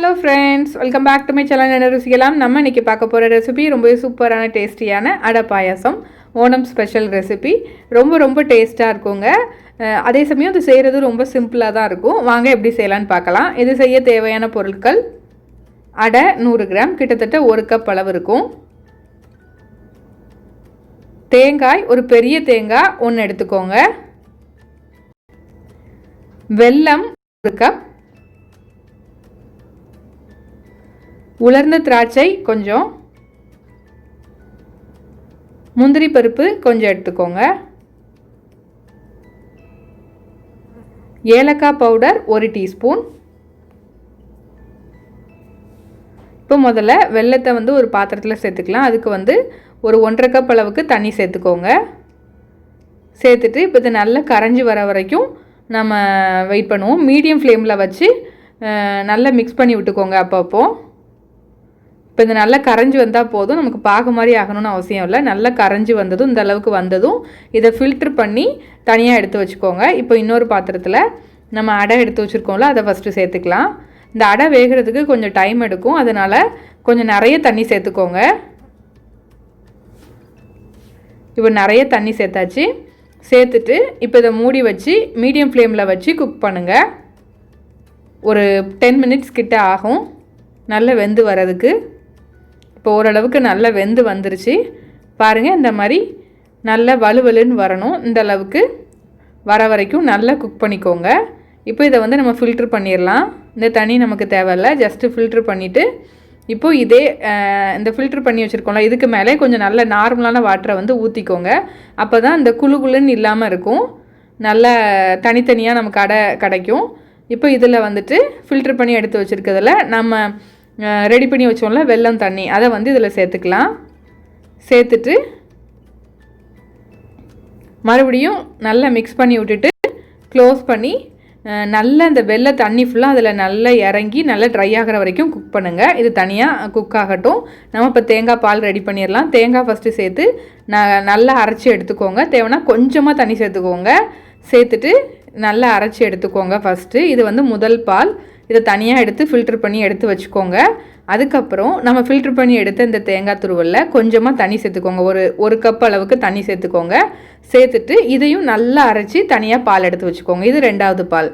Hello friends, welcome back to my channel Enna Rusikkalam. நம்ம இன்னைக்கு பார்க்க போற ரெசிபி ரொம்ப சூப்பரான டேஸ்டியான அடை பாயாசம் ஓணம் ஸ்பெஷல் ரெசிபி. ரொம்ப டேஸ்டா இருக்குங்க. அதே சமயம் இது செய்யறது ரொம்ப சிம்பிளா தான் இருக்கும். வாங்க எப்படி செய்யலாம்னு பார்க்கலாம். இது செய்ய தேவையான பொருட்கள் அடை 100 கிராம், கிட்டத்தட்ட 1 கப் அளவு இருக்கும். தேங்காய், ஒரு பெரிய தேங்காய் 1 எடுத்துக்கோங்க. வெல்லம் 1 கப். உலர்ந்த திராட்சை கொஞ்சம், முந்திரி பருப்பு கொஞ்சம் எடுத்துக்கோங்க. ஏலக்காய் பவுடர் 1 டீஸ்பூன். இப்போ முதல்ல வெல்லத்தை ஒரு பாத்திரத்தில் சேர்த்துக்கலாம். அதுக்கு ஒரு 1.5 கப் அளவுக்கு தண்ணி சேர்த்துக்கோங்க. சேர்த்துட்டு இப்போ இது நல்லா கரைஞ்சி வர வரைக்கும் நம்ம வெயிட் பண்ணுவோம். மீடியம் ஃப்ளேமில் வச்சு நல்லா மிக்ஸ் பண்ணி விட்டுக்கோங்க. அப்பப்போ இப்போ இது நல்லா கரைஞ்சி வந்தால் போதும், நமக்கு பாகு மாதிரி ஆகணும்னு அவசியம் இல்லை. நல்லா கரைஞ்சி வந்ததும் இந்த அளவுக்கு வந்ததும் இதை ஃபில்ட்ரு பண்ணி தனியாக எடுத்து வச்சுக்கோங்க. இப்போ இன்னொரு பாத்திரத்தில் நம்ம அடை எடுத்து வச்சுருக்கோம்ல, அதை ஃபஸ்ட்டு சேர்த்துக்கலாம். இந்த அடை வேகிறதுக்கு கொஞ்சம் டைம் எடுக்கும், அதனால் கொஞ்சம் நிறைய தண்ணி சேர்த்துக்கோங்க. இப்போ நிறைய தண்ணி சேர்த்தாச்சு. சேர்த்துட்டு இப்போ இதை மூடி வச்சு மீடியம் ஃப்ளேமில் வச்சு குக் பண்ணுங்கள். ஒரு 10 மினிட்ஸ் கிட்ட ஆகும் நல்லா வெந்து வரதுக்கு. இப்போ ஓரளவுக்கு நல்லா வெந்து வந்துருச்சு பாருங்கள். இந்த மாதிரி நல்லா வலுவலுன்னு வரணும். இந்த அளவுக்கு வர வரைக்கும் நல்லா குக் பண்ணிக்கோங்க. இப்போ இதை நம்ம ஃபில்ட்ரு பண்ணிடலாம். இந்த தண்ணி நமக்கு தேவையில்லை, ஜஸ்ட்டு ஃபில்ட்ரு பண்ணிவிட்டு இப்போது இதே இந்த ஃபில்ட்ரு பண்ணி வச்சுருக்கோம்ல, இதுக்கு மேலே கொஞ்சம் நல்ல நார்மலான வாட்டரை ஊற்றிக்கோங்க. அப்போ தான் இந்த குளுன்னு இல்லாமல் இருக்கும், நல்ல தனித்தனியாக நமக்கு அடை கிடைக்கும். இப்போ இதில் ஃபில்ட்ரு பண்ணி எடுத்து வச்சுருக்கிறதுல நம்ம ரெடி பண்ணி வச்சோம்ல வெல்லம் தண்ணி, அதை இதில் சேர்த்துக்கலாம். சேர்த்துட்டு மறுபடியும் நல்லா மிக்ஸ் பண்ணி விட்டுட்டு க்ளோஸ் பண்ணி நல்லா இந்த வெள்ளை தண்ணி ஃபுல்லாக அதில் நல்லா இறங்கி நல்லா ட்ரை ஆகிற வரைக்கும் குக் பண்ணுங்கள். இது தனியாக குக் ஆகட்டும். நம்ம இப்போ தேங்காய் பால் ரெடி பண்ணிடலாம். தேங்காய் ஃபஸ்ட்டு சேர்த்து நல்லா அரைச்சி எடுத்துக்கோங்க. தேவைன்னா கொஞ்சமாக தண்ணி சேர்த்துக்கோங்க. சேர்த்துட்டு நல்லா அரைச்சி எடுத்துக்கோங்க. ஃபஸ்ட்டு இது முதல் பால், இதை தனியாக எடுத்து ஃபில்ட்ரு பண்ணி எடுத்து வச்சுக்கோங்க. அதுக்கப்புறம் நம்ம ஃபில்ட்ரு பண்ணி எடுத்த இந்த தேங்காய் துருவலில் கொஞ்சமாக தண்ணி சேர்த்துக்கோங்க. ஒரு கப் அளவுக்கு தண்ணி சேர்த்துக்கோங்க. சேர்த்துட்டு இதையும் நல்லா அரைச்சி தனியாக பால் எடுத்து வச்சுக்கோங்க. இது 2வது பால்,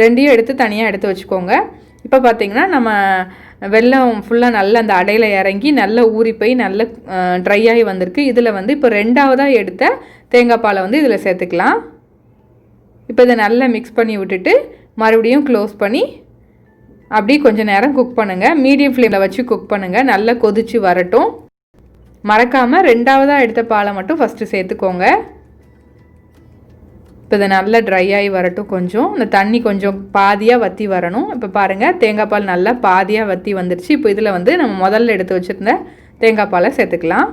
ரெண்டையும் எடுத்து தனியாக எடுத்து வச்சுக்கோங்க. இப்போ பார்த்திங்கன்னா நம்ம வெல்லம் ஃபுல்லாக நல்லா அந்த அடையில் இறங்கி நல்லா ஊறி போய் நல்லா ட்ரை ஆகி வந்திருக்கு. இதில் இப்போ 2வதாக எடுத்த தேங்காய் பாலை இதில் சேர்த்துக்கலாம். இப்போ இதை நல்லா மிக்ஸ் பண்ணி விட்டுட்டு மறுபடியும் க்ளோஸ் பண்ணி அப்படியே கொஞ்சம் நேரம் குக் பண்ணுங்கள். மீடியம் ஃப்ளேமில் வச்சு குக் பண்ணுங்கள். நல்லா கொதித்து வரட்டும். மறக்காமல் 2வதாக எடுத்த பாலை மட்டும் ஃபஸ்ட்டு சேர்த்துக்கோங்க. இப்போ இதை நல்லா ட்ரை ஆகி வரட்டும். கொஞ்சம் இந்த தண்ணி கொஞ்சம் பாதியாக வற்றி வரணும். இப்போ பாருங்கள், தேங்காய் பால் நல்லா பாதியாக வற்றி வந்துடுச்சு. இப்போ இதில் நம்ம முதல்ல எடுத்து வச்சுருந்த தேங்காய் பாலை சேர்த்துக்கலாம்.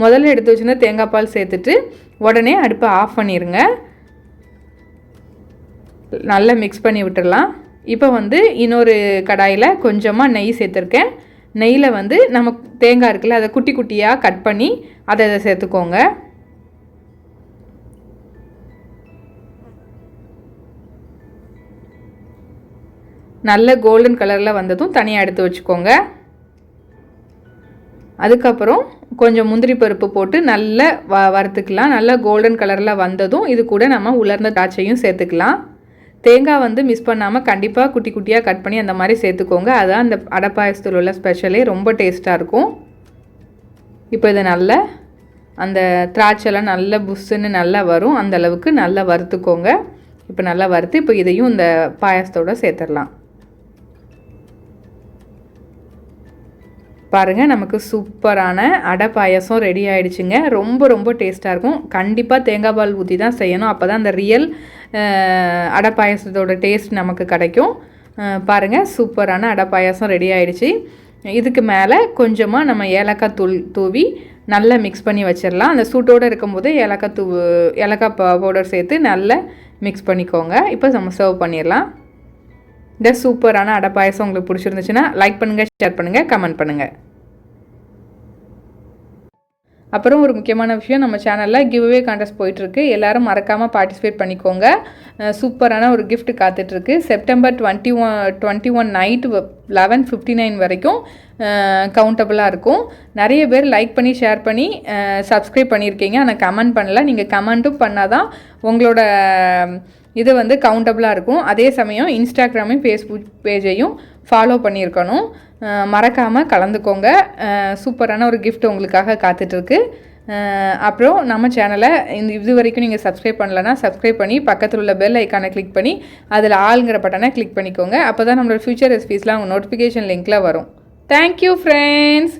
முதல்ல எடுத்து வச்சுருந்த தேங்காய் பால் சேர்த்துட்டு உடனே அடுப்பை ஆஃப் பண்ணிடுங்க. நல்லா மிக்ஸ் பண்ணி விட்டுடலாம். இப்போ இன்னொரு கடாயில் கொஞ்சமாக நெய் சேர்த்துருக்கேன். நெய்யில் நம்ம தேங்காய் இருக்குல்ல, அதை குட்டி குட்டியாக கட் பண்ணி அதை சேர்த்துக்கோங்க. நல்ல கோல்டன் கலரில் வந்ததும் தனியாக எடுத்து வச்சுக்கோங்க. அதுக்கப்புறம் கொஞ்சம் முந்திரி பருப்பு போட்டு நல்லா வறுத்துக்கலாம். நல்லா கோல்டன் கலரில் வந்ததும் இது கூட நம்ம உலர்ந்த திராட்சையும் சேர்த்துக்கலாம். தேங்காய் மிஸ் பண்ணாமல் கண்டிப்பாக குட்டி குட்டியாக கட் பண்ணி அந்த மாதிரி சேர்த்துக்கோங்க. அதுதான் அந்த அடை பாயசத்தில் உள்ள ஸ்பெஷலே, ரொம்ப டேஸ்ட்டாக இருக்கும். இப்போ இதை நல்லா அந்த திராட்சைலாம் நல்லா புஷ்ஷுன்னு நல்லா வரும், அந்த அளவுக்கு நல்லா வறுத்துக்கோங்க. இப்போ நல்லா வறுத்து இப்போ இதையும் இந்த பாயசத்தோடு சேர்த்துடலாம். பாருங்கள், நமக்கு சூப்பரான அடை பாயசம் ரெடி ஆகிடுச்சுங்க. ரொம்ப டேஸ்ட்டாக இருக்கும். கண்டிப்பாக தேங்காய் பால் ஊற்றி தான் செய்யணும், அப்போ தான் அந்த ரியல் அடை பாயசத்தோட டேஸ்ட் நமக்கு கிடைக்கும். பாருங்கள், சூப்பரான அடை பாயசம் ரெடி ஆகிடுச்சு. இதுக்கு மேலே கொஞ்சமாக நம்ம ஏலக்காய் தூவி நல்லா மிக்ஸ் பண்ணி வச்சிடலாம். அந்த சூட்டோடு இருக்கும்போது ஏலக்காய் பவுடர் சேர்த்து நல்லா மிக்ஸ் பண்ணிக்கோங்க. இப்போ நம்ம சர்வ் பண்ணிடலாம். இந்த சூப்பரான அடை பாயசம் உங்களுக்கு பிடிச்சிருந்துச்சுன்னா லைக் பண்ணுங்கள், ஷேர் பண்ணுங்கள், கமெண்ட் பண்ணுங்கள். அப்புறம் ஒரு முக்கியமான விஷயம், நம்ம சேனலில் கிவ்அவே கான்டெஸ்ட் போயிட்டுருக்கு. எல்லோரும் மறக்காமல் பார்ட்டிசிபேட் பண்ணிக்கோங்க. சூப்பரான ஒரு கிஃப்ட் காத்துட்ருக்கு. செப்டம்பர் 21 நைட்டு 11:59 வரைக்கும் கவுண்டபுளாக இருக்கும். நிறைய பேர் லைக் பண்ணி ஷேர் பண்ணி சப்ஸ்கிரைப் பண்ணியிருக்கீங்க, ஆனால் கமெண்ட் பண்ணல. நீங்கள் கமெண்ட்டும் பண்ணால் தான் உங்களோட இது வந்து கவுண்டபுளாக இருக்கும். அதே சமயம் இன்ஸ்டாகிராமையும் ஃபேஸ்புக் பேஜையும் ஃபாலோ பண்ணியிருக்கணும். மறக்காமல் கலந்துக்கோங்க. சூப்பரான ஒரு கிஃப்ட் உங்களுக்காக காத்துட்ருக்கு. அப்புறம் நம்ம சேனலை இது வரைக்கும் நீங்கள் சப்ஸ்கிரைப் பண்ணலன்னா சப்ஸ்கிரைப் பண்ணி பக்கத்தில் உள்ள பெல் ஐக்கானை கிளிக் பண்ணி அதில் ஆளுங்கிற பட்டனை கிளிக் பண்ணிக்கோங்க. அப்போ தான் நம்மளோட ஃபியூச்சர் ரெசிபீஸ்லாம் உங்கள் நோட்டிஃபிகேஷன் லிங்க்கில் வரும். Thank you friends.